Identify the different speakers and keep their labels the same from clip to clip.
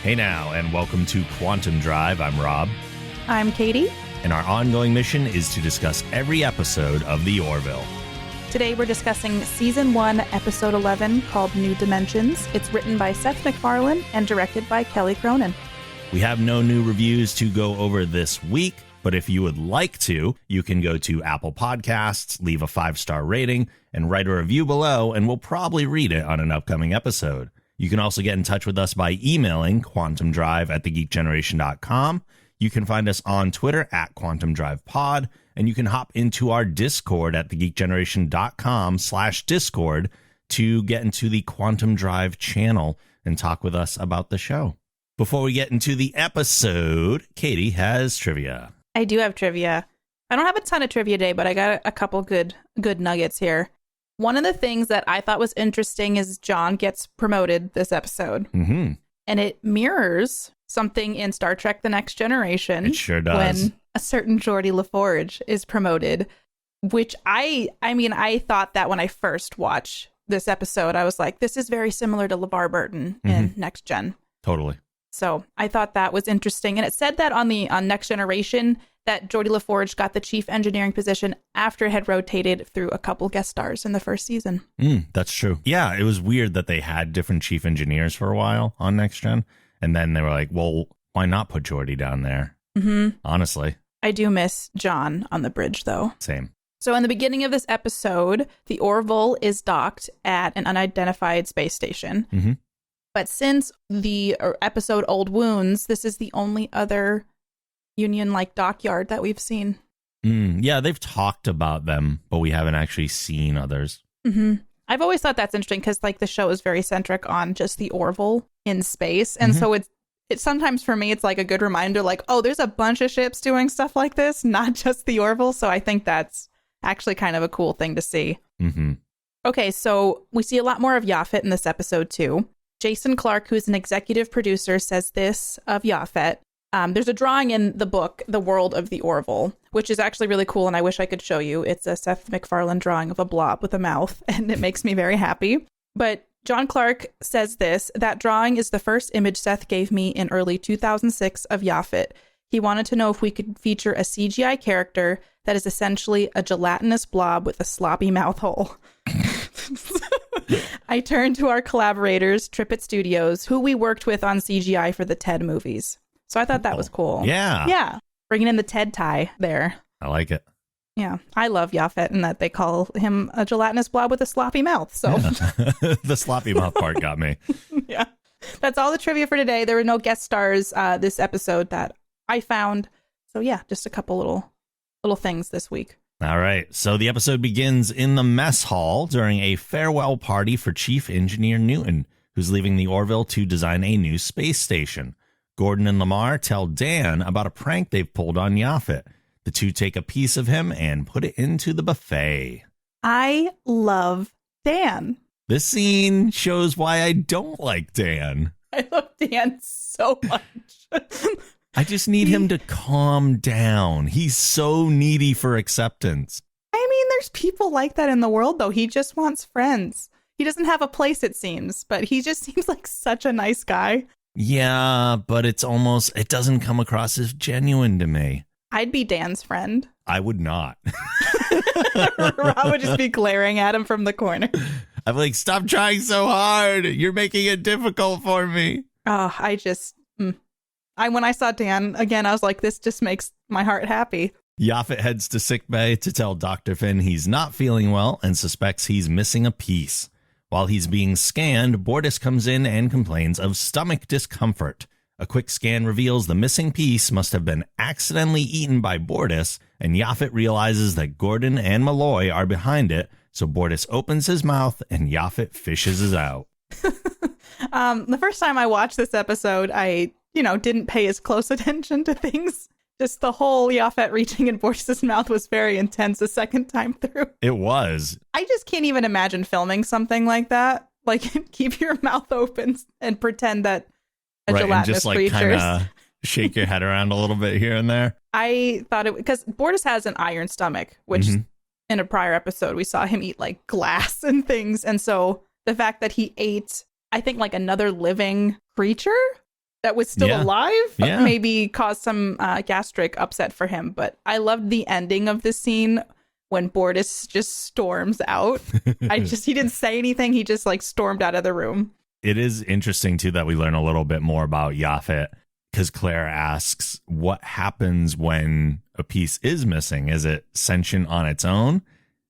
Speaker 1: Hey now, and welcome to Quantum Drive. I'm Rob.
Speaker 2: I'm Katie.
Speaker 1: And our ongoing mission is to discuss every episode of the Orville.
Speaker 2: Today we're discussing Season 1, Episode 11, called New Dimensions. It's written by Seth MacFarlane and directed by Kelly Cronin.
Speaker 1: We have no new reviews to go over this week, but if you would like to, you can go to Apple Podcasts, leave a 5-star rating, and write a review below, and we'll probably read it on an upcoming episode. You can also get in touch with us by emailing quantumdrive@thegeekgeneration.com. You can find us on Twitter @QuantumDrivePod, and you can hop into our Discord at thegeekgeneration.com/Discord to get into the Quantum Drive channel and talk with us about the show. Before we get into the episode, Katie has trivia.
Speaker 2: I do have trivia. I don't have a ton of trivia today, but I got a couple good nuggets here. One of the things that I thought was interesting is John gets promoted this episode.
Speaker 1: Mm-hmm.
Speaker 2: And it mirrors something in Star Trek The Next Generation.
Speaker 1: It sure does.
Speaker 2: When a certain Geordi LaForge is promoted, which I thought that when I first watched this episode, I was like, this is very similar to LeVar Burton in Next Gen.
Speaker 1: Totally.
Speaker 2: So I thought that was interesting. And it said that on Next Generation that Geordi LaForge got the chief engineering position after it had rotated through a couple guest stars in the first season.
Speaker 1: That's true. Yeah, it was weird that they had different chief engineers for a while on Next Gen. And then they were like, well, why not put Geordi down there?
Speaker 2: Mm-hmm.
Speaker 1: Honestly.
Speaker 2: I do miss John on the bridge, though.
Speaker 1: Same.
Speaker 2: So in the beginning of this episode, the Orville is docked at an unidentified space station.
Speaker 1: Mm-hmm.
Speaker 2: But since the episode Old Wounds, this is the only other Union-like dockyard that we've seen.
Speaker 1: Yeah, they've talked about them, but we haven't actually seen others.
Speaker 2: Mm-hmm. I've always thought that's interesting because like the show is very centric on just the Orville in space. And so it's sometimes for me, it's like a good reminder like, oh, there's a bunch of ships doing stuff like this, not just the Orville. So I think that's actually kind of a cool thing to see.
Speaker 1: Mm-hmm.
Speaker 2: Okay, so we see a lot more of Yaphet in this episode too. Jason Clark, who's an executive producer, says this of Yaphet. There's a drawing in the book, The World of the Orville, which is actually really cool, and I wish I could show you. It's a Seth MacFarlane drawing of a blob with a mouth, and it makes me very happy. But John Clark says this, that drawing is the first image Seth gave me in early 2006 of Yaphet. He wanted to know if we could feature a CGI character that is essentially a gelatinous blob with a sloppy mouth hole. I turned to our collaborators, Trippet Studios, who we worked with on CGI for the Ted movies. So I thought that was cool.
Speaker 1: Yeah.
Speaker 2: Yeah. Bringing in the Ted tie there.
Speaker 1: I like it.
Speaker 2: Yeah. I love Yaphet and that they call him a gelatinous blob with a sloppy mouth. So
Speaker 1: yeah. The sloppy mouth part got me.
Speaker 2: Yeah. That's all the trivia for today. There were no guest stars this episode that I found. So yeah, just a couple little things this week.
Speaker 1: All right. So the episode begins in the mess hall during a farewell party for Chief Engineer Newton, who's leaving the Orville to design a new space station. Gordon and Lamar tell Dan about a prank they've pulled on Yaphet. The two take a piece of him and put it into the buffet.
Speaker 2: I love Dan.
Speaker 1: This scene shows why I don't like Dan.
Speaker 2: I love Dan so much.
Speaker 1: I just need him to calm down. He's so needy for acceptance.
Speaker 2: I mean, there's people like that in the world, though. He just wants friends. He doesn't have a place, it seems, but he just seems like such a nice guy.
Speaker 1: Yeah, but it doesn't come across as genuine to me.
Speaker 2: I'd be Dan's friend.
Speaker 1: I would not.
Speaker 2: Rob would just be glaring at him from the corner.
Speaker 1: I'm like, stop trying so hard. You're making it difficult for me.
Speaker 2: Oh, when I saw Dan again, I was like, this just makes my heart happy.
Speaker 1: Yaphet heads to sickbay to tell Dr. Finn he's not feeling well and suspects he's missing a piece. While he's being scanned, Bortus comes in and complains of stomach discomfort. A quick scan reveals the missing piece must have been accidentally eaten by Bortus, and Yaphet realizes that Gordon and Malloy are behind it, so Bortus opens his mouth and Yaphet fishes it out.
Speaker 2: The first time I watched this episode, I, didn't pay as close attention to things. Just the whole Yaphet reaching in Bortus's mouth was very intense the second time through.
Speaker 1: It was.
Speaker 2: I just can't even imagine filming something like that. Like, keep your mouth open and pretend that a
Speaker 1: right,
Speaker 2: gelatinous
Speaker 1: and just like kind of shake your head around a little bit here and there.
Speaker 2: I thought it because Bortus has an iron stomach, which in a prior episode we saw him eat like glass and things, and so the fact that he ate, I think, like another living creature that was still alive maybe caused some gastric upset for him. But I loved the ending of this scene when Bortus just storms out. He didn't say anything. He just like stormed out of the room.
Speaker 1: It is interesting, too, that we learn a little bit more about Yaphet, because Claire asks what happens when a piece is missing. Is it sentient on its own?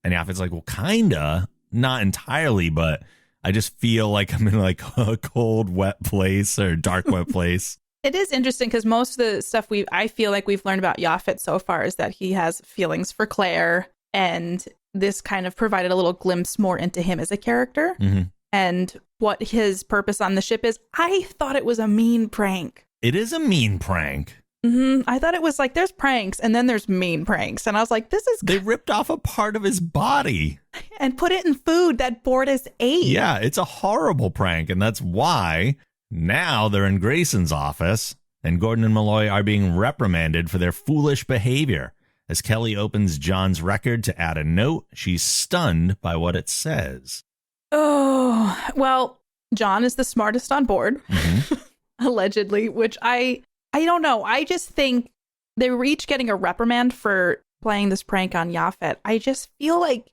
Speaker 1: And Yaphet's like, well, kinda, not entirely, but I just feel like I'm in like a cold, wet place or dark, wet place.
Speaker 2: It is interesting because most of the stuff I feel like we've learned about Yaphet so far is that he has feelings for Claire, and this kind of provided a little glimpse more into him as a character and what his purpose on the ship is. I thought it was a mean prank.
Speaker 1: It is a mean prank.
Speaker 2: I thought it was like there's pranks and then there's mean pranks. And I was like, they
Speaker 1: ripped off a part of his body
Speaker 2: and put it in food that Bortus ate.
Speaker 1: Yeah, it's a horrible prank. And that's why now they're in Grayson's office and Gordon and Malloy are being reprimanded for their foolish behavior. As Kelly opens John's record to add a note, she's stunned by what it says.
Speaker 2: Oh, well, John is the smartest on board, allegedly, which I don't know. I just think they were each getting a reprimand for playing this prank on Yaphet. I just feel like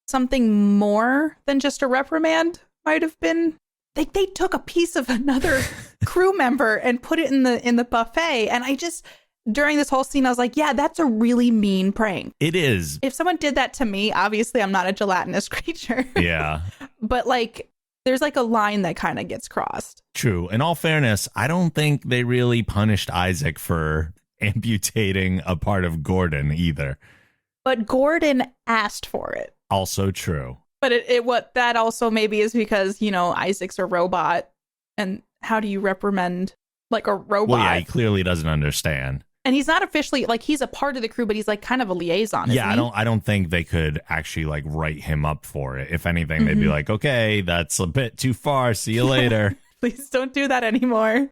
Speaker 2: something more than just a reprimand might have been. They took a piece of another crew member and put it in the buffet, and I just. During this whole scene, I was like, yeah, that's a really mean prank.
Speaker 1: It is.
Speaker 2: If someone did that to me, obviously I'm not a gelatinous creature.
Speaker 1: Yeah.
Speaker 2: But like, there's like a line that kind of gets crossed.
Speaker 1: True. In all fairness, I don't think they really punished Isaac for amputating a part of Gordon either.
Speaker 2: But Gordon asked for it.
Speaker 1: Also true.
Speaker 2: But what that also maybe is because, Isaac's a robot. And how do you reprimand like a robot?
Speaker 1: Well, yeah, he clearly doesn't understand.
Speaker 2: And he's not officially, like, he's a part of the crew, but he's like kind of a liaison.
Speaker 1: Yeah, I don't think they could actually like write him up for it. If anything, they'd be like, okay, that's a bit too far. See you later.
Speaker 2: Please don't do that anymore.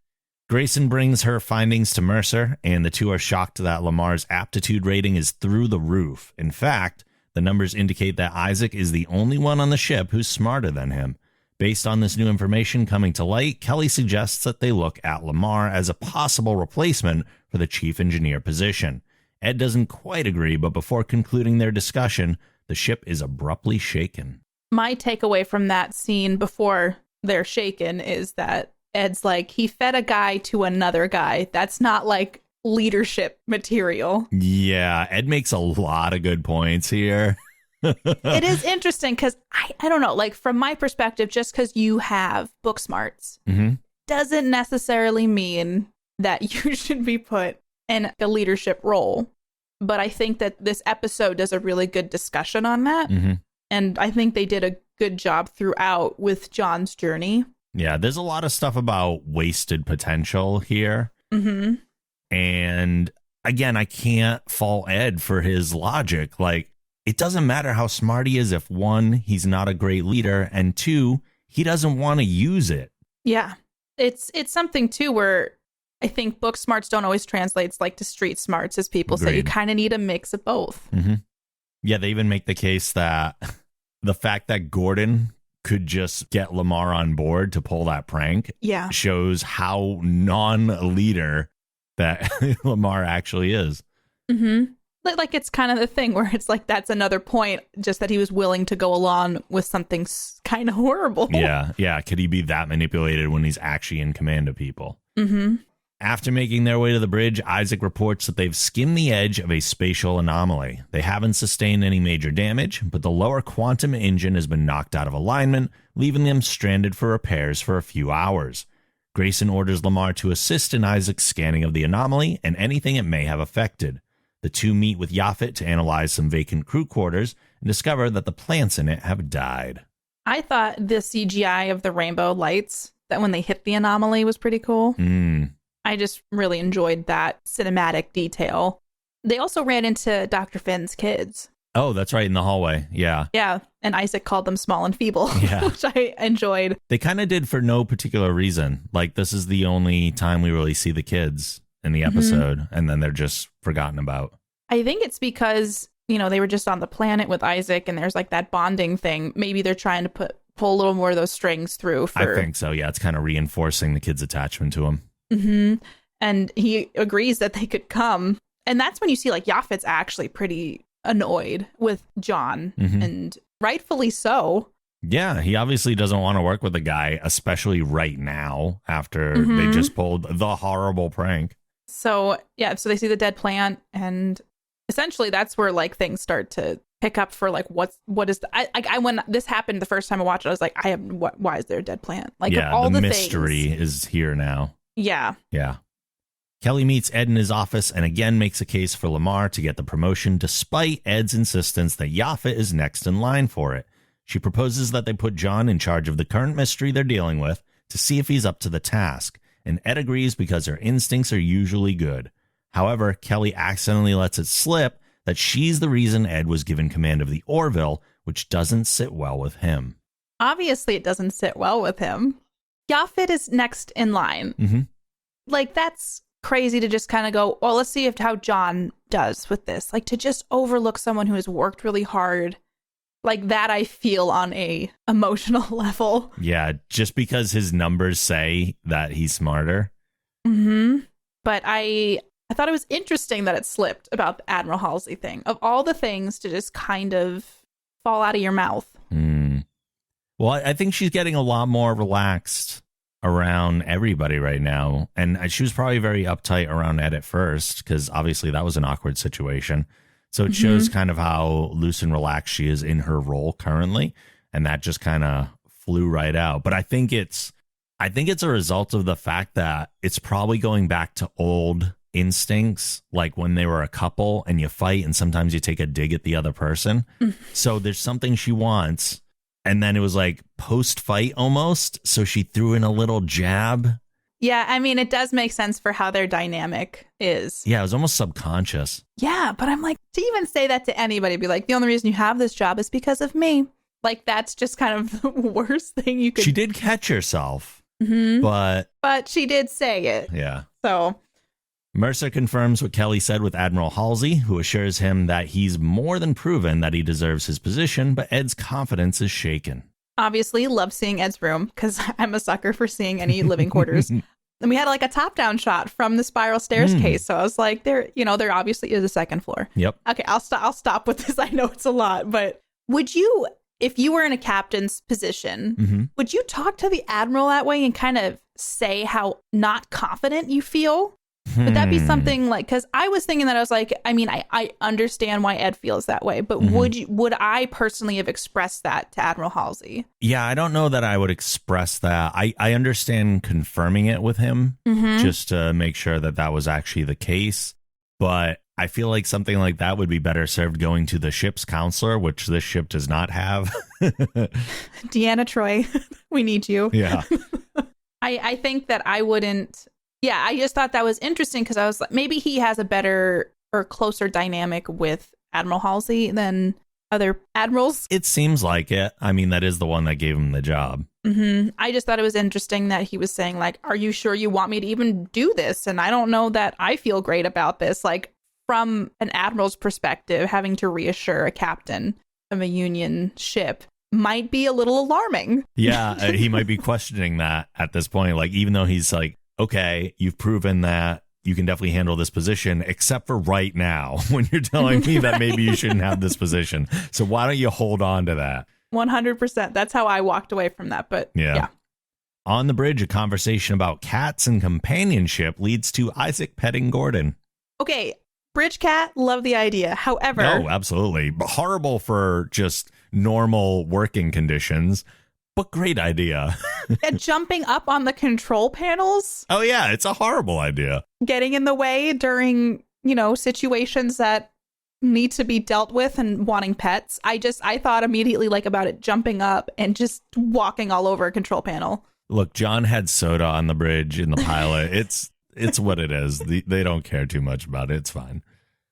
Speaker 1: Grayson brings her findings to Mercer, and the two are shocked that Lamar's aptitude rating is through the roof. In fact, the numbers indicate that Isaac is the only one on the ship who's smarter than him. Based on this new information coming to light, Kelly suggests that they look at Lamar as a possible replacement for the chief engineer position. Ed doesn't quite agree, but before concluding their discussion, the ship is abruptly shaken.
Speaker 2: My takeaway from that scene before they're shaken is that Ed's like, he fed a guy to another guy. That's not like leadership material.
Speaker 1: Yeah, Ed makes a lot of good points here.
Speaker 2: It is interesting because I don't know, like from my perspective, just because you have book smarts doesn't necessarily mean that you should be put in a leadership role. But I think that this episode does a really good discussion on that. And I think they did a good job throughout with John's journey.
Speaker 1: Yeah, there's a lot of stuff about wasted potential here. And again, I can't fault Ed for his logic. Like, it doesn't matter how smart he is if, one, he's not a great leader, and two, he doesn't want to use it.
Speaker 2: Yeah. It's something, too, where I think book smarts don't always translate like to street smarts, as people say. You kind of need a mix of both.
Speaker 1: Yeah, they even make the case that the fact that Gordon could just get Lamar on board to pull that prank shows how non-leader that Lamar actually is.
Speaker 2: Like it's kind of the thing where it's like that's another point, just that he was willing to go along with something kind of horrible.
Speaker 1: Yeah. Could he be that manipulated when he's actually in command of people? After making their way to the bridge, Isaac reports that they've skimmed the edge of a spatial anomaly. They haven't sustained any major damage, but the lower quantum engine has been knocked out of alignment, leaving them stranded for repairs for a few hours. Grayson orders Lamar to assist in Isaac's scanning of the anomaly and anything it may have affected. The two meet with Yaphet to analyze some vacant crew quarters and discover that the plants in it have died. I
Speaker 2: thought the CGI of the rainbow lights, that when they hit the anomaly, was pretty cool. I just really enjoyed that cinematic detail. They also ran into Dr. Finn's kids.
Speaker 1: Oh, that's right, in the hallway. Yeah.
Speaker 2: Yeah, and Isaac called them small and feeble,
Speaker 1: Yeah.
Speaker 2: which I enjoyed.
Speaker 1: They kind of did for no particular reason. Like, this is the only time we really see the kids in the episode, and then they're just forgotten about.
Speaker 2: I think it's because, they were just on the planet with Isaac, and there's like that bonding thing. Maybe they're trying to pull a little more of those strings through.
Speaker 1: I think so, yeah. It's kind of reinforcing the kid's attachment to him.
Speaker 2: Mm-hmm. And he agrees that they could come. And that's when you see, like, Yaphet's actually pretty annoyed with John, and rightfully so.
Speaker 1: Yeah, he obviously doesn't want to work with the guy, especially right now after they just pulled the horrible prank.
Speaker 2: So they see the dead plant, and essentially that's where, like, things start to pick up for, like, what is I when this happened the first time I watched it, I was like, why is there a dead plant? Like,
Speaker 1: yeah,
Speaker 2: all the
Speaker 1: mystery
Speaker 2: things.
Speaker 1: is here now.
Speaker 2: Yeah.
Speaker 1: Kelly meets Ed in his office and again makes a case for Lamar to get the promotion, despite Ed's insistence that Yaphet is next in line for it. She proposes that they put John in charge of the current mystery they're dealing with to see if he's up to the task, and Ed agrees because her instincts are usually good. However, Kelly accidentally lets it slip that she's the reason Ed was given command of the Orville, which doesn't sit well with him.
Speaker 2: Obviously, it doesn't sit well with him. Yaphet is next in line. Like, that's crazy to just kind of go, well, let's see how John does with this. Like, to just overlook someone who has worked really hard. Like, that I feel on a emotional level.
Speaker 1: Yeah, just because his numbers say that he's smarter.
Speaker 2: But I thought it was interesting that it slipped about the Admiral Halsey thing. Of all the things to just kind of fall out of your mouth.
Speaker 1: Well, I think she's getting a lot more relaxed around everybody right now. And she was probably very uptight around Ed at first, because obviously that was an awkward situation. So it shows kind of how loose and relaxed she is in her role currently. And that just kind of flew right out. But I think it's a result of the fact that it's probably going back to old instincts, like when they were a couple and you fight and sometimes you take a dig at the other person. So there's something she wants. And then it was like post-fight almost. So she threw in a little jab.
Speaker 2: Yeah, I mean, it does make sense for how their dynamic is.
Speaker 1: Yeah, it was almost subconscious.
Speaker 2: Yeah, but I'm like, to even say that to anybody, be like, the only reason you have this job is because of me. Like, that's just kind of the worst thing you could.
Speaker 1: She did catch herself, but
Speaker 2: she did say it.
Speaker 1: Yeah.
Speaker 2: So
Speaker 1: Mercer confirms what Kelly said with Admiral Halsey, who assures him that he's more than proven that he deserves his position, but Ed's confidence is shaken.
Speaker 2: Obviously, love seeing Ed's room, because I'm a sucker for seeing any living quarters. And we had like a top-down shot from the spiral stairs case, so I was like, there obviously is a second floor.
Speaker 1: Yep.
Speaker 2: Okay, I'll stop with this. I know it's a lot, but would you, if you were in a captain's position, would you talk to the admiral that way and kind of say how not confident you feel? Would that be something like, because I was thinking that I was like, I mean, I understand why Ed feels that way, but would I personally have expressed that to Admiral Halsey?
Speaker 1: Yeah, I don't know that I would express that. I understand confirming it with him just to make sure that that was actually the case. But I feel like something like that would be better served going to the ship's counselor, which this ship does not have.
Speaker 2: Deanna Troi, we need you.
Speaker 1: Yeah.
Speaker 2: I think that I wouldn't. Yeah, I just thought that was interesting because I was like, maybe he has a better or closer dynamic with Admiral Halsey than other admirals.
Speaker 1: It seems like it. I mean, that is the one that gave him the job.
Speaker 2: I just thought it was interesting that he was saying, like, are you sure you want me to even do this? And I don't know that I feel great about this. Like, from an admiral's perspective, having to reassure a captain of a Union ship might be a little alarming.
Speaker 1: Yeah, he might be questioning that at this point. Like, even though he's like, okay, you've proven that you can definitely handle this position, except for right now when you're telling me that maybe you shouldn't have this position. So why don't you hold on to that?
Speaker 2: 100%. That's how I walked away from that. But yeah.
Speaker 1: On the bridge, a conversation about cats and companionship leads to Isaac petting Gordon.
Speaker 2: Okay, bridge cat, love the idea. However...
Speaker 1: No, absolutely. Horrible for just normal working conditions. But great idea.
Speaker 2: Jumping up on the control panels.
Speaker 1: Oh, yeah. It's a horrible idea.
Speaker 2: Getting in the way during, situations that need to be dealt with and wanting pets. I thought immediately about it jumping up and just walking all over a control panel.
Speaker 1: Look, John had soda on the bridge in the pilot. It's what it is. They don't care too much about it. It's fine.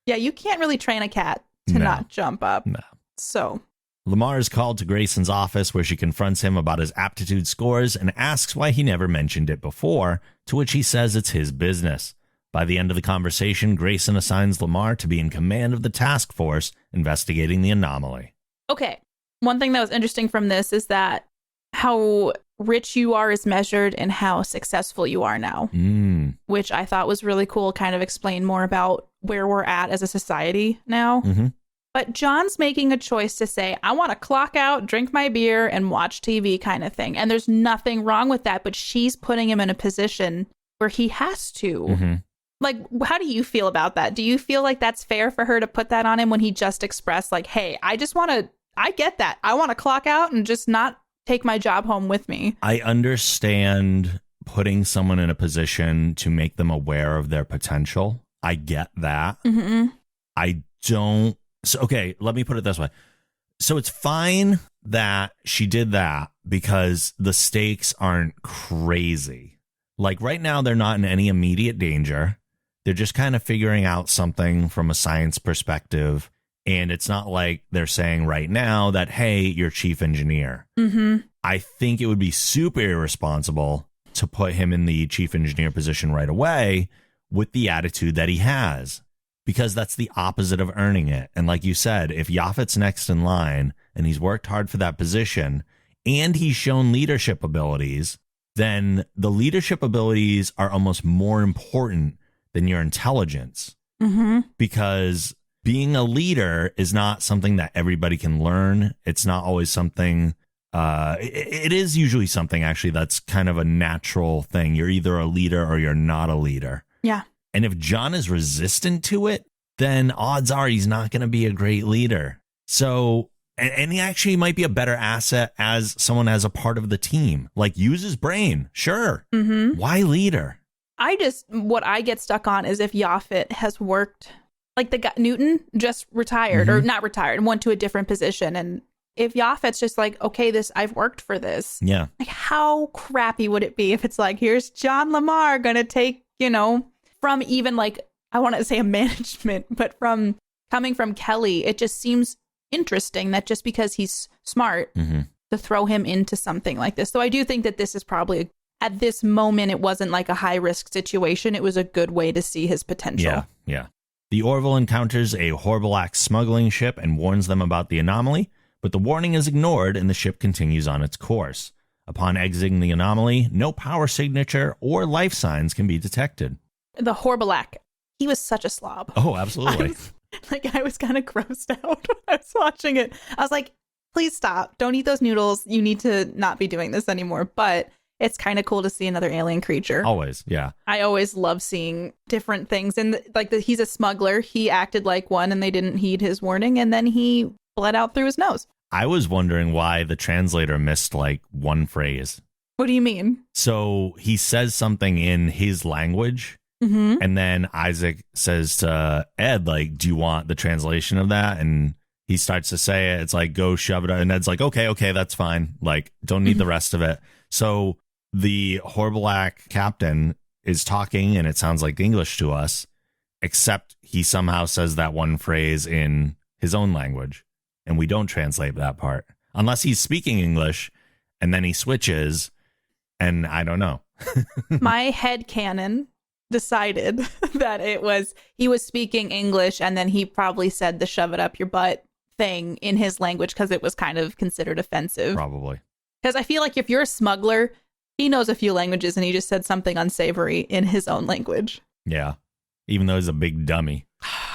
Speaker 2: Yeah, you can't really train a cat to not jump up.
Speaker 1: No.
Speaker 2: So
Speaker 1: Lamar is called to Grayson's office where she confronts him about his aptitude scores and asks why he never mentioned it before, to which he says it's his business. By the end of the conversation, Grayson assigns Lamar to be in command of the task force investigating the anomaly.
Speaker 2: Okay. One thing that was interesting from this is that how rich you are is measured in how successful you are now, which I thought was really cool. Kind of explain more about where we're at as a society now.
Speaker 1: Mm-hmm.
Speaker 2: But John's making a choice to say, I want to clock out, drink my beer, and watch TV kind of thing. And there's nothing wrong with that, but she's putting him in a position where he has to.
Speaker 1: Mm-hmm.
Speaker 2: Like, how do you feel about that? Do you feel like that's fair for her to put that on him when he just expressed like, hey, I get that. I want to clock out and just not take my job home with me.
Speaker 1: I understand putting someone in a position to make them aware of their potential. I get that.
Speaker 2: Mm-hmm.
Speaker 1: I don't. So, okay, let me put it this way. So it's fine that she did that because the stakes aren't crazy. Like right now, they're not in any immediate danger. They're just kind of figuring out something from a science perspective. And it's not like they're saying right now that, hey, you're chief engineer.
Speaker 2: Mm-hmm.
Speaker 1: I think it would be super irresponsible to put him in the chief engineer position right away with the attitude that he has, because that's the opposite of earning it. And like you said, if Yaphet's next in line and he's worked hard for that position and he's shown leadership abilities, then the leadership abilities are almost more important than your intelligence.
Speaker 2: Mm-hmm.
Speaker 1: Because being a leader is not something that everybody can learn. It's not always something, it is usually something actually that's kind of a natural thing. You're either a leader or you're not a leader.
Speaker 2: Yeah.
Speaker 1: And if John is resistant to it, then odds are he's not going to be a great leader. So, and he actually might be a better asset as someone as a part of the team. Like, use his brain. Sure.
Speaker 2: Mm-hmm.
Speaker 1: Why leader?
Speaker 2: What I get stuck on is if Yaphet has worked, like the guy, Newton just retired or not retired and went to a different position. And if Yaphet's just like, okay, I've worked for this.
Speaker 1: Yeah.
Speaker 2: Like, how crappy would it be if it's like, here's John Lamar going to take, from even like, I want to say a management, but from coming from Kelly, it just seems interesting that just because he's smart to throw him into something like this. So I do think that this is probably, at this moment, it wasn't like a high risk situation. It was a good way to see his potential.
Speaker 1: Yeah. The Orville encounters a Horbalak smuggling ship and warns them about the anomaly, but the warning is ignored and the ship continues on its course. Upon exiting the anomaly, no power signature or life signs can be detected.
Speaker 2: The Horbalak, he was such a slob.
Speaker 1: Oh, absolutely.
Speaker 2: I was kind of grossed out when I was watching it. I was like, please stop. Don't eat those noodles. You need to not be doing this anymore. But it's kind of cool to see another alien creature.
Speaker 1: Always, yeah.
Speaker 2: I always love seeing different things. And he's a smuggler. He acted like one and they didn't heed his warning. And then he bled out through his nose.
Speaker 1: I was wondering why the translator missed like one phrase.
Speaker 2: What do you mean?
Speaker 1: So he says something in his language.
Speaker 2: Mm-hmm.
Speaker 1: And then Isaac says to Ed, like, do you want the translation of that? And he starts to say it. It's like, go shove it. And Ed's like, okay, that's fine. Like, don't need the rest of it. So the Horbalak captain is talking and it sounds like English to us, except he somehow says that one phrase in his own language. And we don't translate that part unless he's speaking English and then he switches. And I don't know.
Speaker 2: My headcanon decided that he was speaking English and then he probably said the shove it up your butt thing in his language because it was kind of considered offensive.
Speaker 1: Probably.
Speaker 2: Because I feel like if you're a smuggler, he knows a few languages and he just said something unsavory in his own language.
Speaker 1: Yeah. Even though he's a big dummy.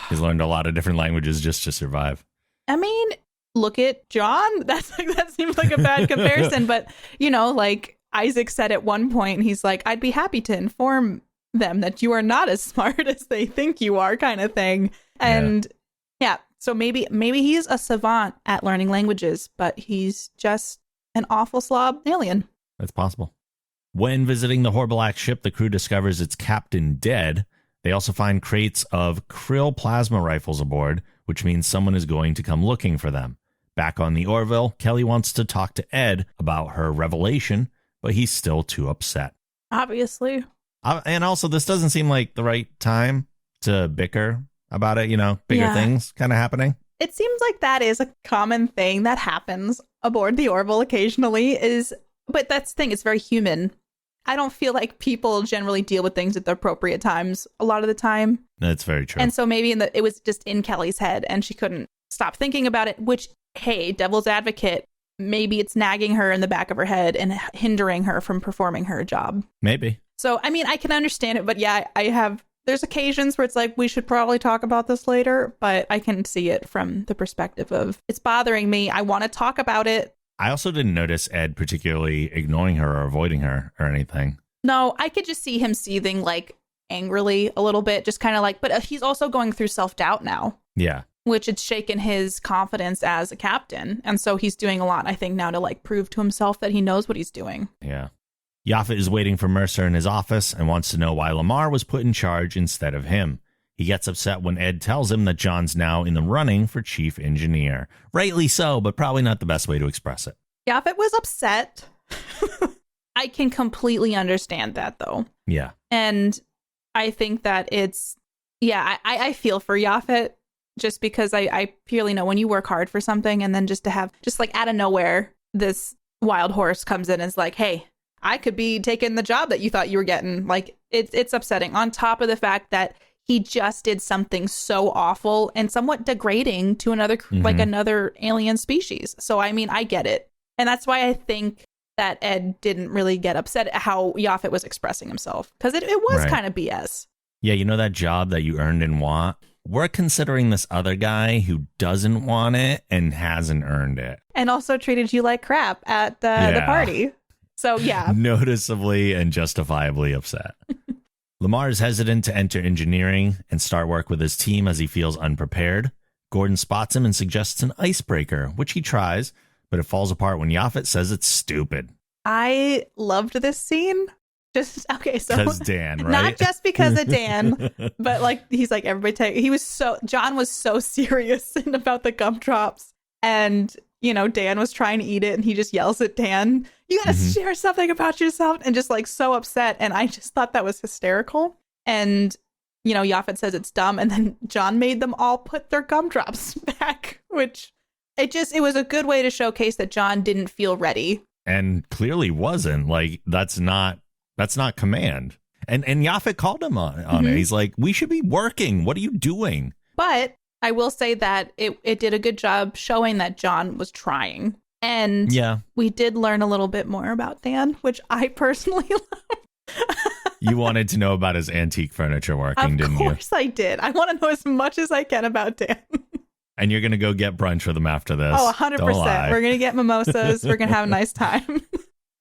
Speaker 1: He's learned a lot of different languages just to survive.
Speaker 2: I mean, look at John. That seems like a bad comparison. But, like Isaac said at one point, he's like, I'd be happy to inform them that you are not as smart as they think you are, kind of thing. And so maybe he's a savant at learning languages, but he's just an awful slob alien.
Speaker 1: That's possible. When visiting the Horbalak ship, the crew discovers its captain dead. They also find crates of krill plasma rifles aboard, which means someone is going to come looking for them. Back on the Orville, Kelly wants to talk to Ed about her revelation, but he's still too upset.
Speaker 2: Obviously.
Speaker 1: And also, this doesn't seem like the right time to bicker about it, bigger things kind of happening.
Speaker 2: It seems like that is a common thing that happens aboard the Orville occasionally, but that's the thing, it's very human. I don't feel like people generally deal with things at the appropriate times a lot of the time.
Speaker 1: That's very true.
Speaker 2: And so maybe it was just in Kelly's head and she couldn't stop thinking about it, which, hey, devil's advocate, maybe it's nagging her in the back of her head and hindering her from performing her job.
Speaker 1: Maybe.
Speaker 2: So, I mean, I can understand it, but yeah, there's occasions where it's like, we should probably talk about this later, but I can see it from the perspective of, it's bothering me. I want to talk about it.
Speaker 1: I also didn't notice Ed particularly ignoring her or avoiding her or anything.
Speaker 2: No, I could just see him seething like angrily a little bit, just kind of like, but he's also going through self-doubt now.
Speaker 1: Yeah.
Speaker 2: Which it's shaken his confidence as a captain. And so he's doing a lot, I think, now to like prove to himself that he knows what he's doing.
Speaker 1: Yeah. Yaphet is waiting for Mercer in his office and wants to know why Lamar was put in charge instead of him. He gets upset when Ed tells him that John's now in the running for chief engineer. Rightly so, but probably not the best way to express it.
Speaker 2: Yaphet was upset. I can completely understand that, though.
Speaker 1: Yeah.
Speaker 2: And I think that I feel for Yaphet just because I purely know when you work hard for something and then just to have, just like out of nowhere, this wild horse comes in and is like, hey, I could be taking the job that you thought you were getting. Like, it's upsetting. On top of the fact that he just did something so awful and somewhat degrading to another alien species. So, I mean, I get it. And that's why I think that Ed didn't really get upset at how Yaphet was expressing himself. Because it was kind of BS.
Speaker 1: Yeah, you know that job that you earned and want? We're considering this other guy who doesn't want it and hasn't earned it.
Speaker 2: And also treated you like crap at the party. So, yeah.
Speaker 1: Noticeably and justifiably upset. Lamar is hesitant to enter engineering and start work with his team as he feels unprepared. Gordon spots him and suggests an icebreaker, which he tries, but it falls apart when Yaphet says it's stupid.
Speaker 2: I loved this scene. So
Speaker 1: because Dan, right?
Speaker 2: Not just because of Dan, but like he's like, everybody John was so serious about the gumdrops, and Dan was trying to eat it and he just yells at Dan, you gotta share something about yourself, and just like so upset. And I just thought that was hysterical. And Yaphet says it's dumb, and then John made them all put their gumdrops back, which it was a good way to showcase that John didn't feel ready.
Speaker 1: And clearly wasn't. Like, that's not command. And Yaphet called him on it. He's like, we should be working. What are you doing? But
Speaker 2: I will say that it did a good job showing that John was trying. And we did learn a little bit more about Dan, which I personally love.
Speaker 1: You wanted to know about his antique furniture working, didn't you?
Speaker 2: Of course I did. I want to know as much as I can about Dan.
Speaker 1: And you're going to go get brunch with him after this.
Speaker 2: Oh, 100%. We're going to get mimosas. We're going to have a nice time.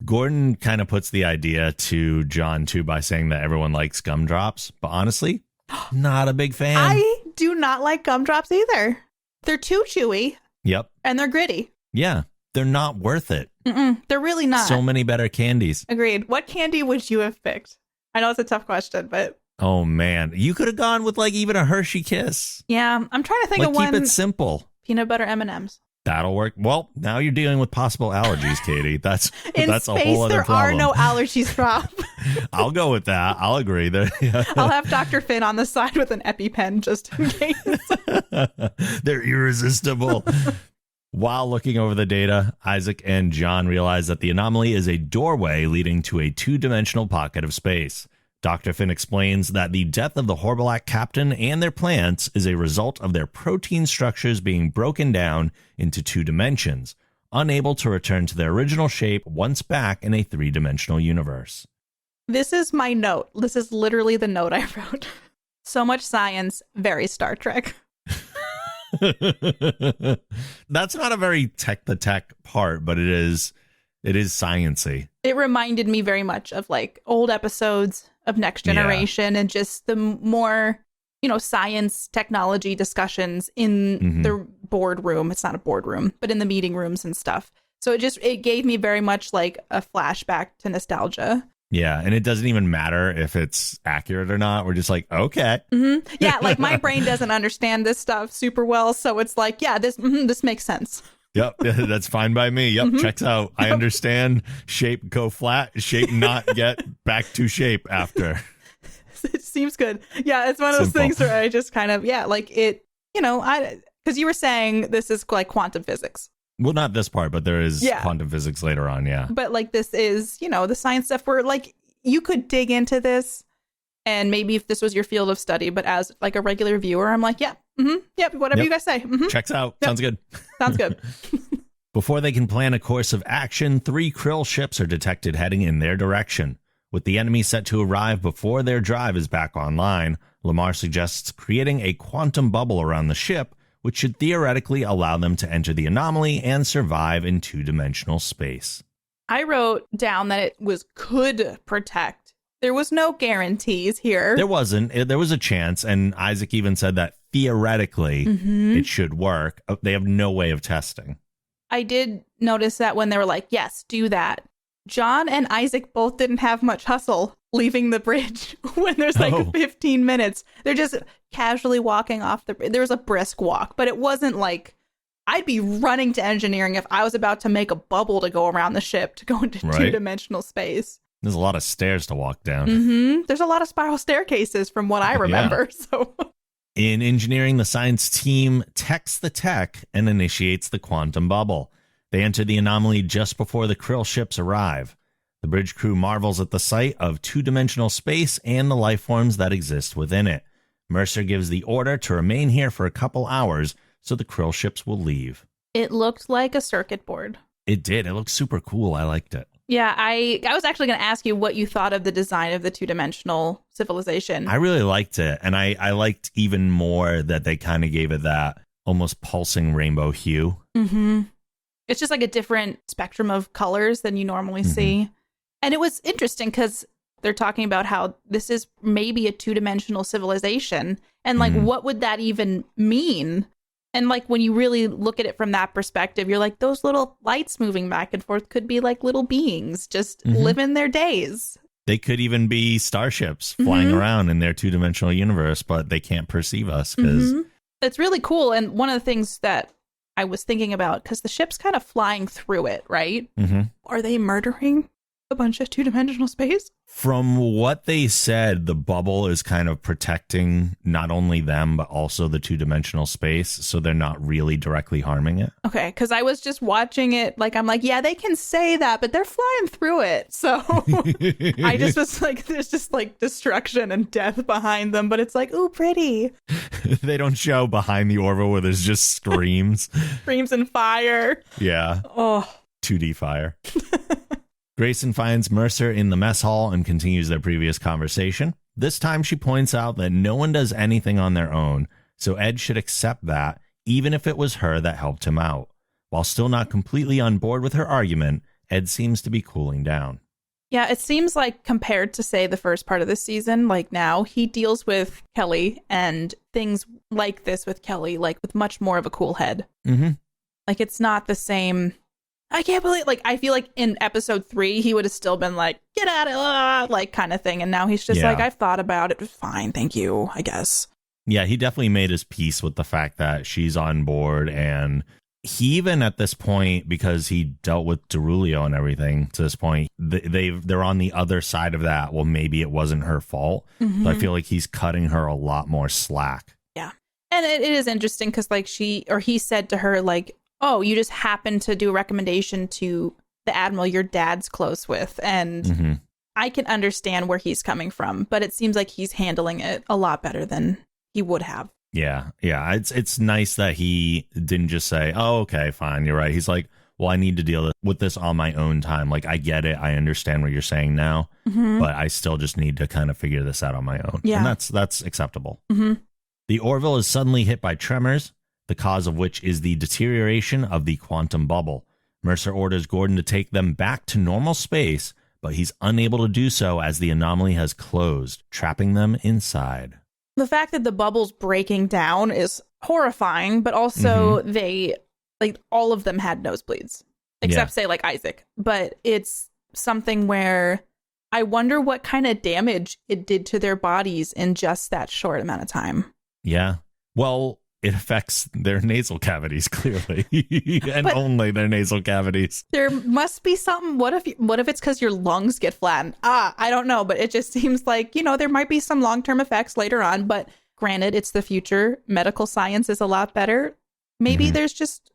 Speaker 1: Gordon kind of puts the idea to John, too, by saying that everyone likes gumdrops. But honestly, not a big fan.
Speaker 2: I do not like gumdrops either. They're too chewy.
Speaker 1: Yep.
Speaker 2: And they're gritty.
Speaker 1: Yeah. They're not worth it.
Speaker 2: They're really not.
Speaker 1: So many better candies.
Speaker 2: Agreed. What candy would you have picked? I know it's a tough question, but...
Speaker 1: Oh, man. You could have gone with like even a Hershey Kiss.
Speaker 2: Yeah. I'm trying to think of one.
Speaker 1: Keep it simple.
Speaker 2: Peanut butter M&Ms.
Speaker 1: That'll work. Well, now you're dealing with possible allergies, Katie. That's
Speaker 2: a
Speaker 1: whole other problem.
Speaker 2: There are no allergies, Rob.
Speaker 1: I'll go with that. I'll agree.
Speaker 2: I'll have Dr. Finn on the side with an EpiPen just in case.
Speaker 1: They're irresistible. While looking over the data, Isaac and John realize that the anomaly is a doorway leading to a two-dimensional pocket of space. Dr. Finn explains that the death of the Horbalak captain and their plants is a result of their protein structures being broken down into two dimensions, unable to return to their original shape once back in a three-dimensional universe.
Speaker 2: This is my note. This is literally the note I wrote. So much science, very Star Trek.
Speaker 1: That's not a very tech part, but it is science-y.
Speaker 2: It reminded me very much of like old episodes of Next Generation and just the more, science technology discussions in the boardroom. It's not a boardroom, but in the meeting rooms and stuff. So it gave me very much like a flashback to nostalgia.
Speaker 1: Yeah, and it doesn't even matter if it's accurate or not. We're just like, okay.
Speaker 2: Yeah, like my brain doesn't understand this stuff super well. So it's like, yeah, this makes sense.
Speaker 1: Yep, that's fine by me. Yep, checks out. I understand. Shape go flat, shape not get back to shape after. It
Speaker 2: seems good. Yeah, it's one of those things where I just kind of, like it, Because you were saying this is like quantum physics.
Speaker 1: Well, not this part, but there is quantum physics later on, yeah.
Speaker 2: But like this is, the science stuff where like you could dig into this and maybe if this was your field of study, but as like a regular viewer, I'm like, whatever you guys say.
Speaker 1: Checks out. Yep. Sounds good.
Speaker 2: Sounds good.
Speaker 1: Before they can plan a course of action, 3 Krill ships are detected heading in their direction. With the enemy set to arrive before their drive is back online, Lamar suggests creating a quantum bubble around the ship, which should theoretically allow them to enter the anomaly and survive in 2-dimensional space.
Speaker 2: I wrote down that it could protect. There was no guarantees here.
Speaker 1: There wasn't. There was a chance, and Isaac even said that theoretically it should work. They have no way of testing.
Speaker 2: I did notice that when they were like, yes, do that. John and Isaac both didn't have much hustle leaving the bridge when there's like 15 minutes. They're just casually walking off the bridge. There was a brisk walk, but it wasn't like I'd be running to engineering if I was about to make a bubble to go around the ship to go into 2-dimensional space.
Speaker 1: There's a lot of stairs to walk down.
Speaker 2: There's a lot of spiral staircases from what I remember. So,
Speaker 1: in engineering, the science team techs the tech and initiates the quantum bubble. They enter the anomaly just before the Krill ships arrive. The bridge crew marvels at the sight of 2-dimensional space and the life forms that exist within it. Mercer gives the order to remain here for a couple hours so the Krill ships will leave.
Speaker 2: It looked like a circuit board.
Speaker 1: It did. It looked super cool. I liked it.
Speaker 2: Yeah, I was actually going to ask you what you thought of the design of the 2-dimensional civilization.
Speaker 1: I really liked it. And I liked even more that they kind of gave it that almost pulsing rainbow hue.
Speaker 2: It's just like a different spectrum of colors than you normally see. And it was interesting because they're talking about how this is maybe a 2-dimensional civilization. And like, what would that even mean? And like, when you really look at it from that perspective, you're like, those little lights moving back and forth could be like little beings just living their days.
Speaker 1: They could even be starships flying around in their 2-dimensional universe, but they can't perceive us because
Speaker 2: it's really cool. And one of the things that I was thinking about, because the ship's kind of flying through it, right? Are they murdering a bunch of 2-dimensional space?
Speaker 1: From what they said, the bubble is kind of protecting not only them, but also the 2-dimensional space. So they're not really directly harming it. Okay.
Speaker 2: Because I was just watching it. Like, I'm like, yeah, they can say that, but they're flying through it. So I just was like, there's just like destruction and death behind them. But it's like, ooh, pretty.
Speaker 1: They don't show behind the Orville where there's just screams.
Speaker 2: Screams and fire.
Speaker 1: Yeah.
Speaker 2: Oh.
Speaker 1: 2D fire. Grayson finds Mercer in the mess hall and continues their previous conversation. This time she points out that no one does anything on their own, so Ed should accept that, even if it was her that helped him out. While still not completely on board with her argument, Ed seems to be cooling down.
Speaker 2: Yeah, it seems like compared to, say, the first part of the season, like now, he deals with Kelly and things like this with Kelly, like with much more of a cool head. Like, it's not the same... I can't believe, like, I feel like in episode 3, he would have still been like, get out of like kind of thing. And now he's just like, I've thought about it. Fine. Thank you, I guess.
Speaker 1: Yeah, he definitely made his peace with the fact that she's on board. And he even at this point, because he dealt with Derulio and everything to this point, they're on the other side of that. Well, maybe it wasn't her fault. But I feel like he's cutting her a lot more slack.
Speaker 2: Yeah. And it is interesting because like he said to her, like, oh, you just happened to do a recommendation to the admiral your dad's close with. And I can understand where he's coming from, but it seems like he's handling it a lot better than he would have.
Speaker 1: Yeah. It's nice that he didn't just say, oh, okay, fine, you're right. He's like, well, I need to deal with this on my own time. Like, I get it. I understand what you're saying now, but I still just need to kind of figure this out on my own. Yeah. And that's acceptable. The Orville is suddenly hit by tremors, the cause of which is the deterioration of the quantum bubble. Mercer orders Gordon to take them back to normal space, but he's unable to do so as the anomaly has closed, trapping them inside.
Speaker 2: The fact that the bubble's breaking down is horrifying, but also all of them had nosebleeds, except say like Isaac. But it's something where I wonder what kind of damage it did to their bodies in just that short amount of time.
Speaker 1: Yeah. Well, it affects their nasal cavities, clearly, and only their nasal cavities.
Speaker 2: There must be something. What if it's because your lungs get flattened? I don't know, but it just seems like, there might be some long-term effects later on. But granted, it's the future. Medical science is a lot better. Maybe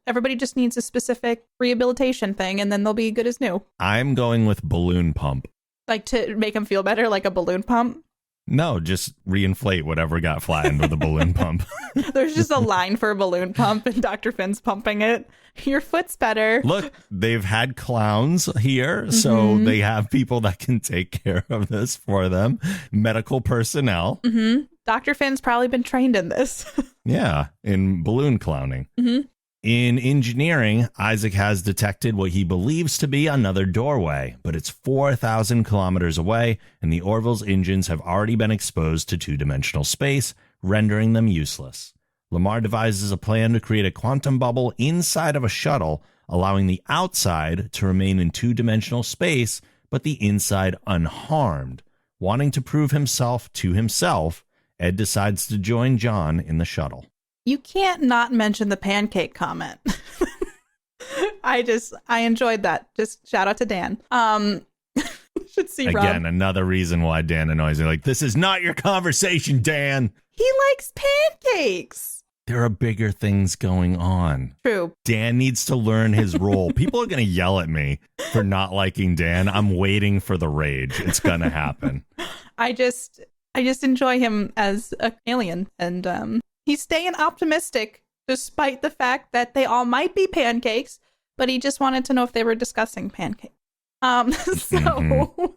Speaker 2: everybody just needs a specific rehabilitation thing and then they'll be good as new.
Speaker 1: I'm going with balloon pump.
Speaker 2: Like to make them feel better, like a balloon pump?
Speaker 1: No, just reinflate whatever got flattened with a balloon pump.
Speaker 2: There's just a line for a balloon pump and Dr. Finn's pumping it. Your foot's better.
Speaker 1: Look, they've had clowns here, so they have people that can take care of this for them. Medical personnel.
Speaker 2: Dr. Finn's probably been trained in this.
Speaker 1: Yeah, in balloon clowning. In engineering, Isaac has detected what he believes to be another doorway, but it's 4,000 kilometers away, and the Orville's engines have already been exposed to two-dimensional space, rendering them useless. Lamar devises a plan to create a quantum bubble inside of a shuttle, allowing the outside to remain in two-dimensional space, but the inside unharmed. Wanting to prove himself to himself, Ed decides to join John in the shuttle.
Speaker 2: You can't not mention the pancake comment. I enjoyed that. Just shout out to Dan. Should see Rob.
Speaker 1: Again, another reason why Dan annoys me. Like, this is not your conversation, Dan.
Speaker 2: He likes pancakes.
Speaker 1: There are bigger things going on.
Speaker 2: True.
Speaker 1: Dan needs to learn his role. People are going to yell at me for not liking Dan. I'm waiting for the rage. It's going to happen.
Speaker 2: I just enjoy him as an alien, and he's staying optimistic despite the fact that they all might be pancakes, but he just wanted to know if they were discussing pancakes. So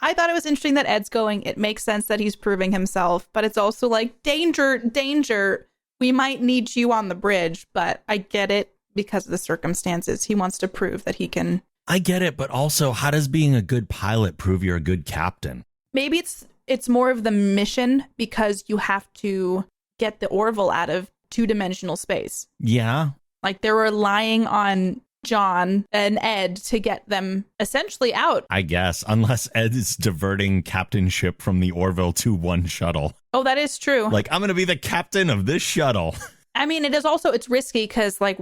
Speaker 2: I thought it was interesting that Ed's going. It makes sense that he's proving himself, but it's also like, danger, danger. We might need you on the bridge, but I get it because of the circumstances. He wants to prove that he can.
Speaker 1: I get it, but also, how does being a good pilot prove you're a good captain?
Speaker 2: Maybe it's more of the mission because you have to get the Orville out of two-dimensional space.
Speaker 1: Yeah.
Speaker 2: Like they're relying on John and Ed to get them essentially out.
Speaker 1: I guess, unless Ed is diverting captainship from the Orville to one shuttle.
Speaker 2: Oh, that is true.
Speaker 1: Like, I'm going to be the captain of this shuttle.
Speaker 2: I mean, it's risky because, like,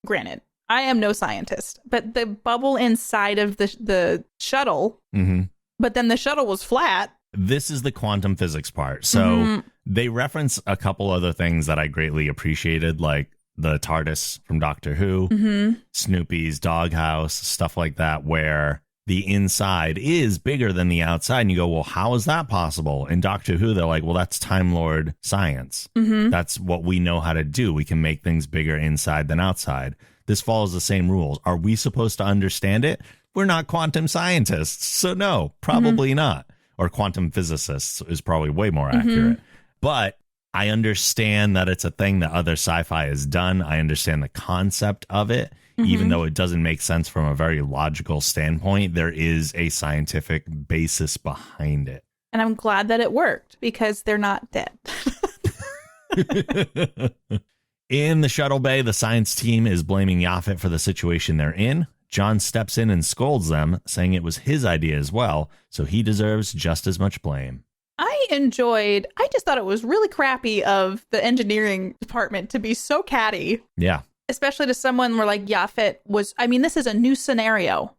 Speaker 2: granted, I am no scientist, but the bubble inside of the shuttle, but then the shuttle was flat.
Speaker 1: This is the quantum physics part. So they reference a couple other things that I greatly appreciated, like the TARDIS from Doctor Who, Snoopy's doghouse, stuff like that, where the inside is bigger than the outside. And you go, well, how is that possible? In Doctor Who, they're like, well, that's Time Lord science. That's what we know how to do. We can make things bigger inside than outside. This follows the same rules. Are we supposed to understand it? We're not quantum scientists. So no, probably not. Or quantum physicists is probably way more accurate. But I understand that it's a thing that other sci-fi has done. I understand the concept of it. Even though it doesn't make sense from a very logical standpoint, there is a scientific basis behind it.
Speaker 2: And I'm glad that it worked because they're not dead.
Speaker 1: In the shuttle bay, the science team is blaming Yaphet for the situation they're in. John steps in and scolds them, saying it was his idea as well, so he deserves just as much blame.
Speaker 2: I just thought it was really crappy of the engineering department to be so catty.
Speaker 1: Yeah.
Speaker 2: Especially to someone where like Yaphet was, I mean, this is a new scenario.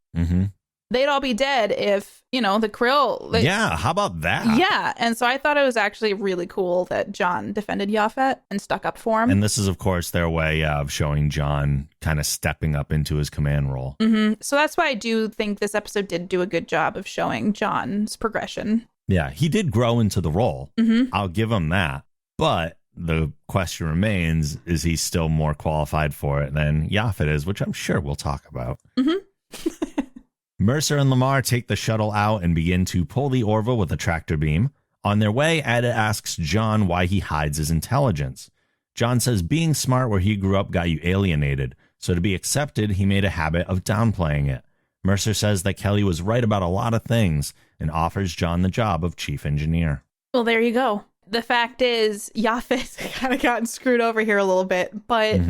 Speaker 2: They'd all be dead if, the Krill.
Speaker 1: Yeah, how about that?
Speaker 2: Yeah, and so I thought it was actually really cool that John defended Yaphet and stuck up for him.
Speaker 1: And this is, of course, their way of showing John kind of stepping up into his command role.
Speaker 2: So that's why I do think this episode did do a good job of showing John's progression.
Speaker 1: Yeah, he did grow into the role. I'll give him that. But the question remains, is he still more qualified for it than Yaphet is, which I'm sure we'll talk about. Mercer and Lamar take the shuttle out and begin to pull the Orville with a tractor beam. On their way, Ed asks John why he hides his intelligence. John says being smart where he grew up got you alienated, so to be accepted, he made a habit of downplaying it. Mercer says that Kelly was right about a lot of things and offers John the job of chief engineer. Well,
Speaker 2: there you go. The fact is, Yaphet kind of gotten screwed over here a little bit, but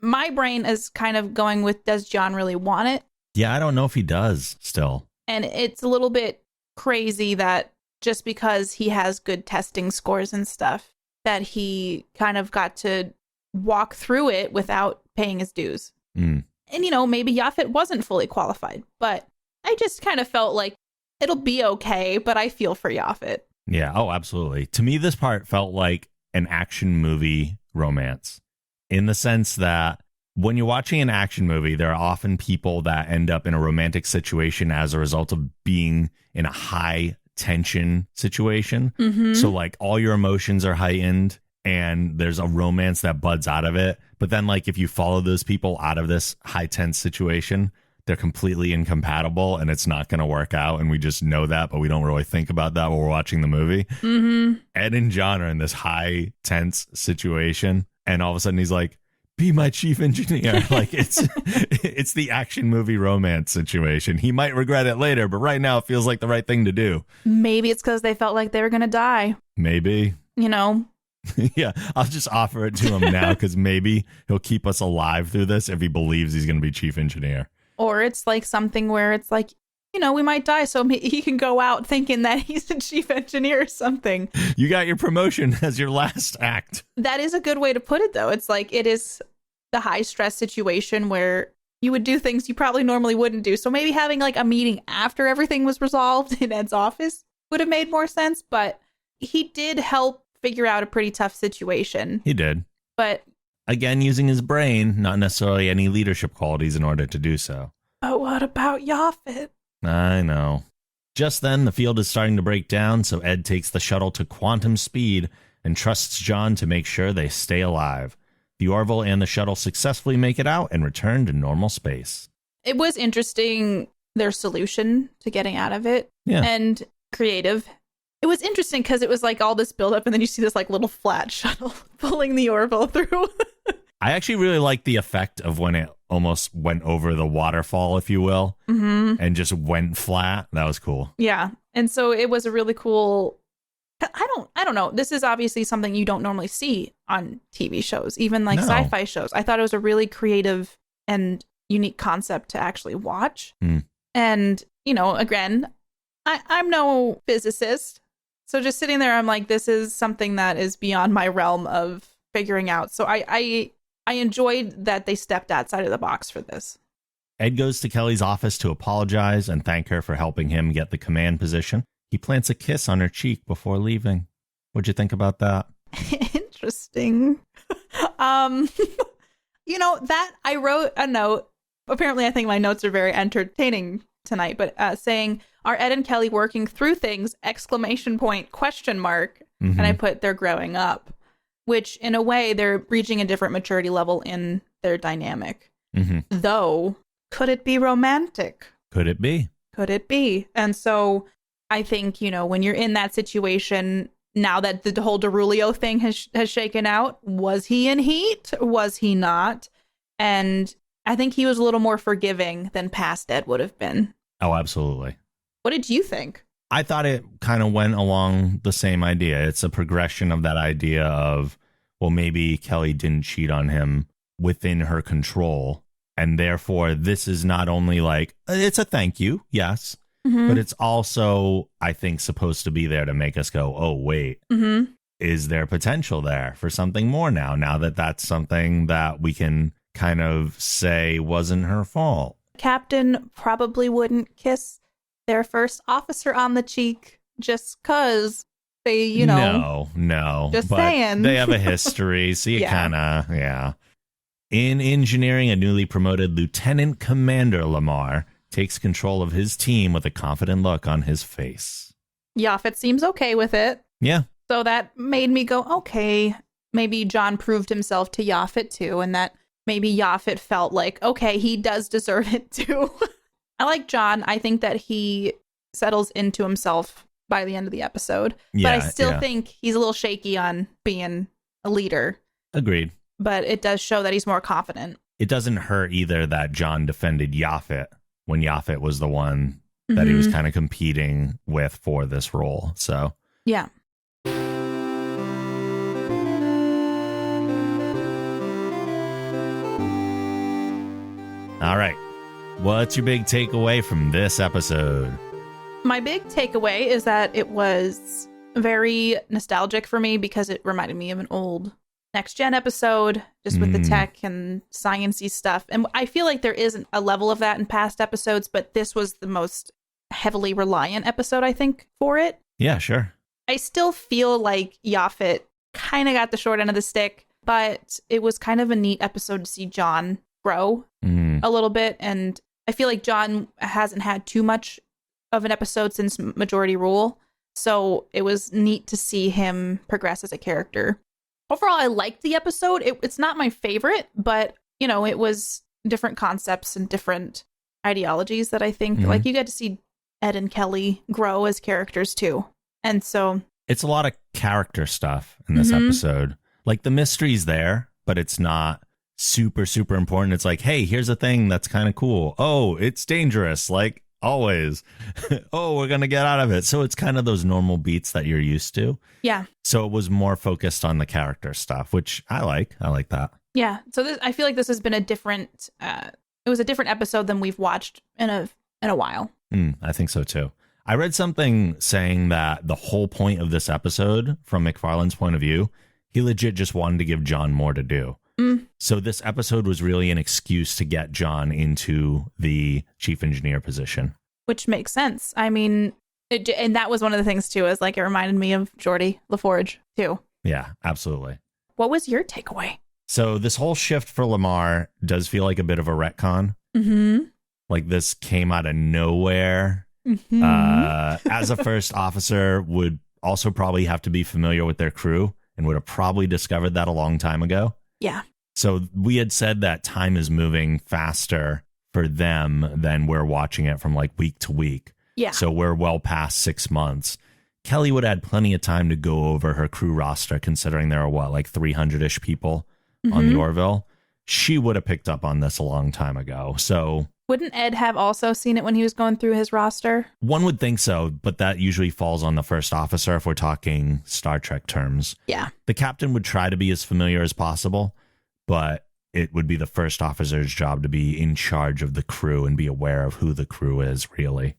Speaker 2: my brain is kind of going with, does John really want it?
Speaker 1: Yeah, I don't know if he does still.
Speaker 2: And it's a little bit crazy that just because he has good testing scores and stuff, that he kind of got to walk through it without paying his dues. And, maybe Yaphet wasn't fully qualified, but I just kind of felt like it'll be okay, but I feel for Yaphet.
Speaker 1: Yeah, oh, absolutely. To me, this part felt like an action movie romance. in the sense that when you're watching an action movie, there are often people that end up in a romantic situation as a result of being in a high tension situation. So like all your emotions are heightened and there's a romance that buds out of it. But then like if you follow those people out of this high tense situation, they're completely incompatible and it's not going to work out. And we just know that, but we don't really think about that while we're watching the movie. Ed and John are in this high tense situation. And all of a sudden he's like, be my chief engineer. Like it's the action movie romance situation. He might regret it later, but right now it feels like the right thing to do.
Speaker 2: Maybe it's because they felt like they were going to die.
Speaker 1: Maybe.
Speaker 2: You know?
Speaker 1: Yeah, I'll just offer it to him now because maybe he'll keep us alive through this if he believes he's going to be chief engineer.
Speaker 2: Or it's like something where it's like, you know, we might die, so he can go out thinking that he's the chief engineer or something.
Speaker 1: You got your promotion as your last act.
Speaker 2: That is a good way to put it, though. It's like it is the high stress situation where you would do things you probably normally wouldn't do. So maybe having like a meeting after everything was resolved in Ed's office would have made more sense. But he did help figure out a pretty tough situation.
Speaker 1: He did.
Speaker 2: But
Speaker 1: again, using his brain, not necessarily any leadership qualities in order to do so.
Speaker 2: But what about Yaphet?
Speaker 1: I know. Just then, the field is starting to break down, so Ed takes the shuttle to quantum speed and trusts John to make sure they stay alive. The Orville and the shuttle successfully make it out and return to normal space.
Speaker 2: It was interesting, their solution to getting out of it.
Speaker 1: Yeah.
Speaker 2: And creative. It was interesting because it was like all this buildup, and then you see this like little flat shuttle pulling the Orville through.
Speaker 1: I actually really like the effect of when it almost went over the waterfall, if you will, and just went flat. That was cool.
Speaker 2: Yeah. And so it was a really cool. I don't know. This is obviously something you don't normally see on TV shows, even like sci-fi shows. I thought it was a really creative and unique concept to actually watch. And, you know, again, I'm no physicist. So just sitting there, I'm like, this is something that is beyond my realm of figuring out. So I enjoyed that they stepped outside of the box for this.
Speaker 1: Ed goes to Kelly's office to apologize and thank her for helping him get the command position. He plants a kiss on her cheek before leaving. What'd you think about that?
Speaker 2: Interesting. You know, that I wrote a note. Apparently, I think my notes are very entertaining tonight, but saying, are Ed and Kelly working through things? ! Question mark. And I put, they're growing up, which in a way, they're reaching a different maturity level in their dynamic. Though, could it be romantic?
Speaker 1: Could it be?
Speaker 2: Could it be? And so I think, you know, when you're in that situation, now that the whole Derulio thing has shaken out, was he in heat? Was he not? And I think he was a little more forgiving than past Ed would have been.
Speaker 1: Oh, absolutely.
Speaker 2: What did you think?
Speaker 1: I thought it kind of went along the same idea. It's a progression of that idea of, well, maybe Kelly didn't cheat on him within her control. And therefore, this is not only like, it's a thank you, yes. But it's also, I think, supposed to be there to make us go, oh, wait, is there potential there for something more now that that's something that we can kind of say wasn't her fault?
Speaker 2: Captain probably wouldn't kiss their first officer on the cheek just because they, you know.
Speaker 1: No.
Speaker 2: Just
Speaker 1: but
Speaker 2: saying.
Speaker 1: They have a history, so you kind of, yeah. In engineering, a newly promoted Lieutenant Commander Lamar takes control of his team with a confident look on his face.
Speaker 2: Yaphet seems okay with it.
Speaker 1: Yeah.
Speaker 2: So that made me go, okay, maybe John proved himself to Yaphet too, and that maybe Yaphet felt like, okay, he does deserve it too. I like John. I think that he settles into himself by the end of the episode.
Speaker 1: Yeah,
Speaker 2: but I still think he's a little shaky on being a leader.
Speaker 1: Agreed. But
Speaker 2: it does show that he's more confident.
Speaker 1: It doesn't hurt either that John defended Yaphet when Yaphet was the one that he was kind of competing with for this role. So,
Speaker 2: yeah.
Speaker 1: All right. What's your big takeaway from this episode?
Speaker 2: My big takeaway is that it was very nostalgic for me because it reminded me of an old Next Gen episode, just with the tech and science-y stuff. And I feel like there isn't a level of that in past episodes, but this was the most heavily reliant episode, I think, for it.
Speaker 1: Yeah, sure.
Speaker 2: I still feel like Yaphet kind of got the short end of the stick, but it was kind of a neat episode to see John grow a little bit. And I feel like John hasn't had too much of an episode since Majority Rule. So it was neat to see him progress as a character. Overall, I liked the episode. It's not my favorite, but, you know, it was different concepts and different ideologies that I think, like, you get to see Ed and Kelly grow as characters too. And so
Speaker 1: it's a lot of character stuff in this episode. Like, the mystery's there, but it's not super, super important. It's like, hey, here's a thing that's kind of cool. Oh, it's dangerous. Like, always. Oh, we're going to get out of it. So it's kind of those normal beats that you're used to.
Speaker 2: Yeah.
Speaker 1: So it was more focused on the character stuff, which I like. I like that.
Speaker 2: Yeah. So I feel like this has been a different, it was a different episode than we've watched in a while.
Speaker 1: I think so too. I read something saying that the whole point of this episode, from McFarlane's point of view, he legit just wanted to give John more to do. So this episode was really an excuse to get John into the chief engineer position.
Speaker 2: Which makes sense. I mean, and that was one of the things too, is like it reminded me of Geordi LaForge too.
Speaker 1: Yeah, absolutely. What
Speaker 2: was your takeaway?
Speaker 1: So this whole shift for Lamar does feel like a bit of a retcon. Like, this came out of nowhere. As a first officer, would also probably have to be familiar with their crew and would have probably discovered that a long time ago.
Speaker 2: Yeah.
Speaker 1: So we had said that time is moving faster for them than we're watching it from like week to week.
Speaker 2: Yeah.
Speaker 1: So we're well past 6 months. Kelly would have had plenty of time to go over her crew roster, considering there are like 300-ish people on the Orville. She would have picked up on this a long time ago. So
Speaker 2: wouldn't Ed have also seen it when he was going through his roster?
Speaker 1: One would think so, but that usually falls on the first officer if we're talking Star Trek terms.
Speaker 2: Yeah.
Speaker 1: The captain would try to be as familiar as possible, but it would be the first officer's job to be in charge of the crew and be aware of who the crew is, really.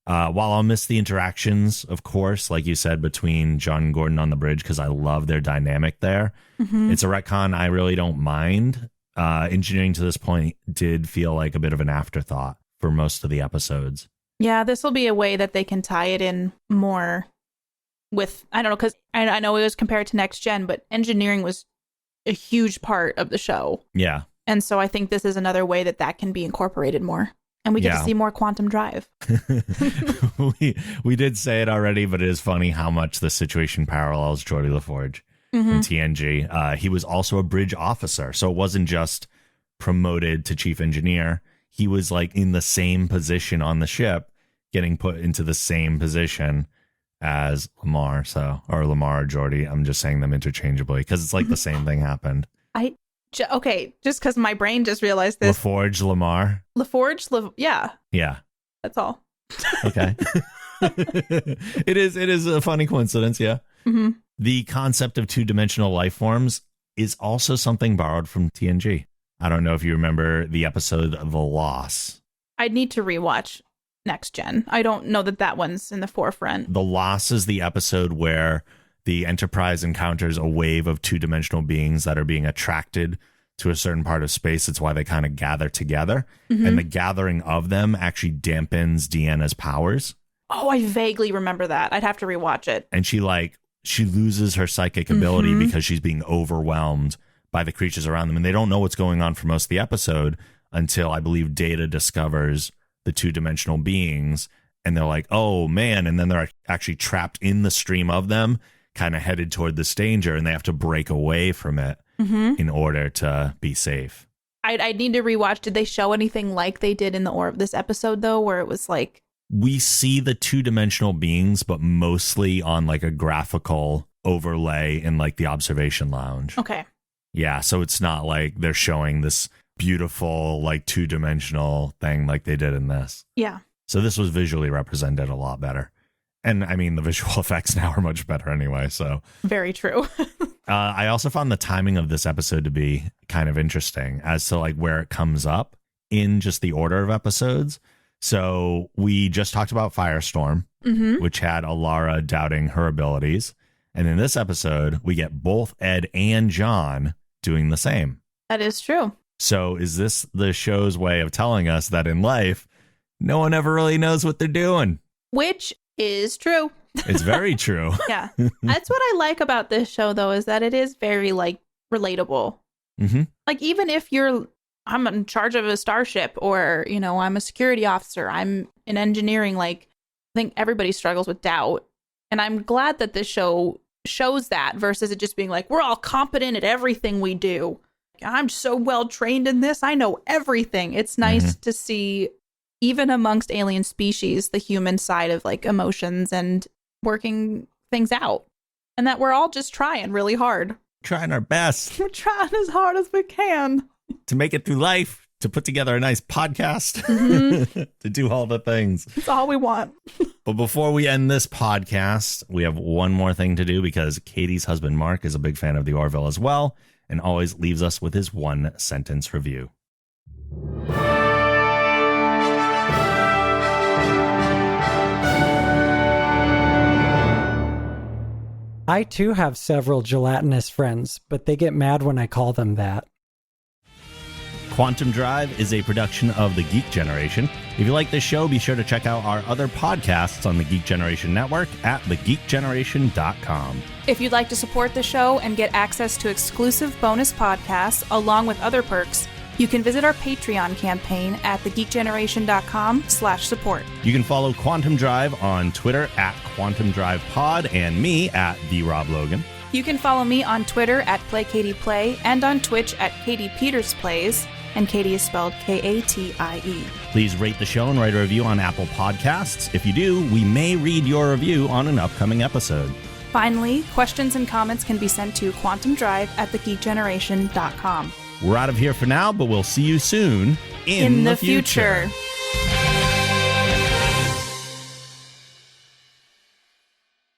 Speaker 1: While I'll miss the interactions, of course, like you said, between John and Gordon on the bridge, because I love their dynamic there. It's a retcon I really don't mind. Engineering to this point did feel like a bit of an afterthought for most of the episodes.
Speaker 2: Yeah, this will be a way that they can tie it in more with, I don't know, because I know it was compared to Next Gen, but engineering was a huge part of the show.
Speaker 1: Yeah.
Speaker 2: And so I think this is another way that can be incorporated more. And we get to see more Quantum Drive.
Speaker 1: we did say it already, but it is funny how much the situation parallels Geordi LaForge in TNG. He was also a bridge officer, so it wasn't just promoted to chief engineer. He was like in the same position on the ship, getting put into the same position as Lamar. Or Lamar or Geordi. I'm just saying them interchangeably because it's like the same thing happened.
Speaker 2: Okay, just because my brain just realized this.
Speaker 1: LaForge, Lamar.
Speaker 2: LaForge, yeah.
Speaker 1: Yeah.
Speaker 2: That's all.
Speaker 1: Okay. It is a funny coincidence, yeah. The concept of two-dimensional life forms is also something borrowed from TNG. I don't know if you remember the episode The Loss.
Speaker 2: I'd need to rewatch Next Gen. I don't know that one's in the forefront.
Speaker 1: The Loss is the episode where the Enterprise encounters a wave of two-dimensional beings that are being attracted to a certain part of space. It's why they kind of gather together. And the gathering of them actually dampens Deanna's powers.
Speaker 2: Oh, I vaguely remember that. I'd have to rewatch it.
Speaker 1: And she loses her psychic ability because she's being overwhelmed by the creatures around them. And they don't know what's going on for most of the episode until, I believe, Data discovers the two-dimensional beings. And they're like, oh, man. And then they're actually trapped in the stream of them, kind of headed toward this danger, and they have to break away from it in order to be safe.
Speaker 2: I'd need to rewatch. Did they show anything like they did in this episode, though, where it was like...
Speaker 1: We see the two-dimensional beings, but mostly on like a graphical overlay in like the observation lounge.
Speaker 2: Okay.
Speaker 1: Yeah, so it's not like they're showing this beautiful like two-dimensional thing like they did in this.
Speaker 2: Yeah.
Speaker 1: So this was visually represented a lot better. And I mean, the visual effects now are much better anyway, so.
Speaker 2: Very true.
Speaker 1: I also found the timing of this episode to be kind of interesting as to like where it comes up in just the order of episodes. So we just talked about Firestorm, which had Alara doubting her abilities. And in this episode, we get both Ed and John doing the same.
Speaker 2: That is true.
Speaker 1: So is this the show's way of telling us that in life, no one ever really knows what they're doing?
Speaker 2: Which is true.
Speaker 1: It's very true.
Speaker 2: Yeah. That's what I like about this show, though, is that it is very like relatable.
Speaker 1: Mm-hmm.
Speaker 2: Like, even if I'm in charge of a starship, or, I'm a security officer, I'm in engineering, like, I think everybody struggles with doubt. And I'm glad that this show shows that versus it just being like, we're all competent at everything we do. I'm so well trained in this. I know everything. It's nice to see, even amongst alien species, the human side of like emotions and working things out. And that we're all just trying really hard.
Speaker 1: Trying our best.
Speaker 2: We're trying as hard as we can.
Speaker 1: To make it through life, to put together a nice podcast, to do all the things.
Speaker 2: That's all we want.
Speaker 1: But before we end this podcast, we have one more thing to do because Katie's husband, Mark, is a big fan of the Orville as well and always leaves us with his 1-sentence review.
Speaker 3: I too have several gelatinous friends, but they get mad when I call them that.
Speaker 1: Quantum Drive is a production of The Geek Generation. If you like this show, be sure to check out our other podcasts on the Geek Generation Network at thegeekgeneration.com.
Speaker 2: If you'd like to support the show and get access to exclusive bonus podcasts along with other perks, you can visit our Patreon campaign at thegeekgeneration.com/support.
Speaker 1: You can follow Quantum Drive on Twitter at Quantum Drive Pod and me at TheRobLogan.
Speaker 2: You can follow me on Twitter at PlayKatiePlay and on Twitch at Katie Peters Plays, and Katie is spelled Katie.
Speaker 1: Please rate the show and write a review on Apple Podcasts. If you do, we may read your review on an upcoming episode.
Speaker 2: Finally, questions and comments can be sent to quantumdrive@thegeekgeneration.com.
Speaker 1: We're out of here for now, but we'll see you soon in the future.